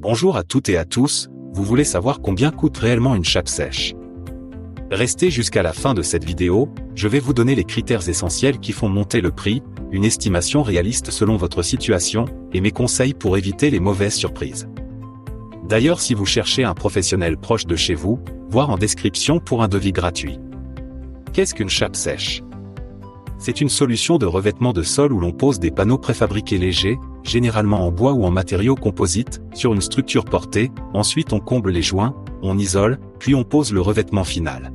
Bonjour à toutes et à tous, vous voulez savoir combien coûte réellement une chape sèche? Restez jusqu'à la fin de cette vidéo, je vais vous donner les critères essentiels qui font monter le prix, une estimation réaliste selon votre situation, et mes conseils pour éviter les mauvaises surprises. D'ailleurs, si vous cherchez un professionnel proche de chez vous, voir en description pour un devis gratuit. Qu'est-ce qu'une chape sèche? C'est une solution de revêtement de sol où l'on pose des panneaux préfabriqués légers, généralement en bois ou en matériaux composites, sur une structure portée, ensuite on comble les joints, on isole, puis on pose le revêtement final.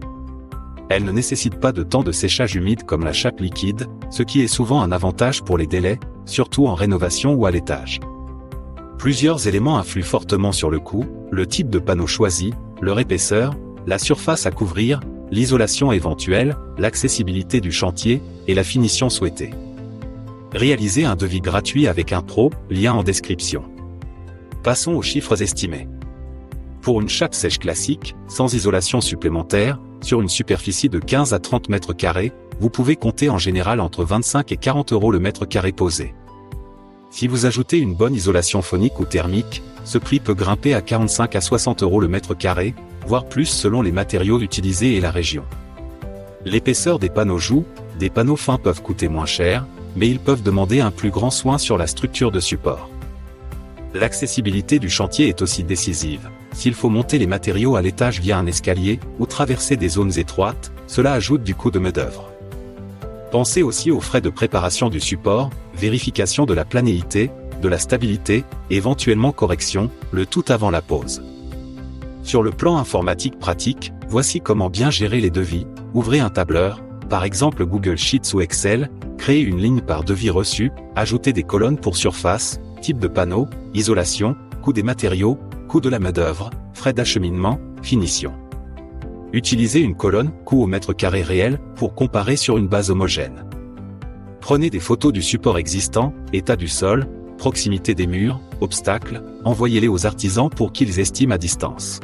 Elle ne nécessite pas de temps de séchage humide comme la chape liquide, ce qui est souvent un avantage pour les délais, surtout en rénovation ou à l'étage. Plusieurs éléments influent fortement sur le coût, le type de panneau choisi, leur épaisseur, la surface à couvrir, l'isolation éventuelle, l'accessibilité du chantier, et la finition souhaitée. Réalisez un devis gratuit avec un pro, lien en description. Passons aux chiffres estimés. Pour une chape sèche classique, sans isolation supplémentaire, sur une superficie de 15 à 30 mètres carrés, vous pouvez compter en général entre 25 et 40 € le mètre carré posé. Si vous ajoutez une bonne isolation phonique ou thermique, ce prix peut grimper à 45 à 60 € le mètre carré, voire plus selon les matériaux utilisés et la région. L'épaisseur des panneaux joue, des panneaux fins peuvent coûter moins cher, mais ils peuvent demander un plus grand soin sur la structure de support. L'accessibilité du chantier est aussi décisive. S'il faut monter les matériaux à l'étage via un escalier, ou traverser des zones étroites, cela ajoute du coût de main-d'œuvre. Pensez aussi aux frais de préparation du support, vérification de la planéité, de la stabilité, et éventuellement correction, le tout avant la pose. Sur le plan informatique pratique, voici comment bien gérer les devis. Ouvrez un tableur, par exemple Google Sheets ou Excel, créez une ligne par devis reçu, ajoutez des colonnes pour surface, type de panneau, isolation, coût des matériaux, coût de la main-d'œuvre, frais d'acheminement, finition. Utilisez une colonne, coût au mètre carré réel, pour comparer sur une base homogène. Prenez des photos du support existant, état du sol, proximité des murs, obstacles, envoyez-les aux artisans pour qu'ils estiment à distance.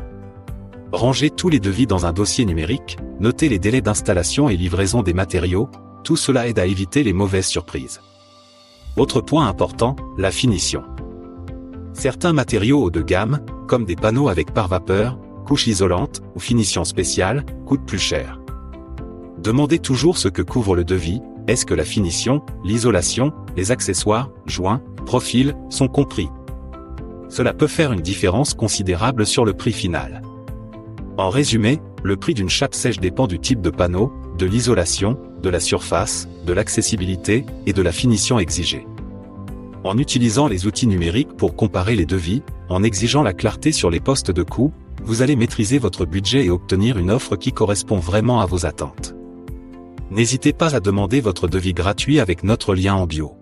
Rangez tous les devis dans un dossier numérique, notez les délais d'installation et livraison des matériaux, tout cela aide à éviter les mauvaises surprises. Autre point important, la finition. Certains matériaux haut de gamme, comme des panneaux avec pare-vapeur, couche isolante ou finition spéciale, coûtent plus cher. Demandez toujours ce que couvre le devis, est-ce que la finition, l'isolation, les accessoires, joints, profils, sont compris? Cela peut faire une différence considérable sur le prix final. En résumé, le prix d'une chape sèche dépend du type de panneau, de l'isolation, de la surface, de l'accessibilité et de la finition exigée. En utilisant les outils numériques pour comparer les devis, en exigeant la clarté sur les postes de coût, vous allez maîtriser votre budget et obtenir une offre qui correspond vraiment à vos attentes. N'hésitez pas à demander votre devis gratuit avec notre lien en bio.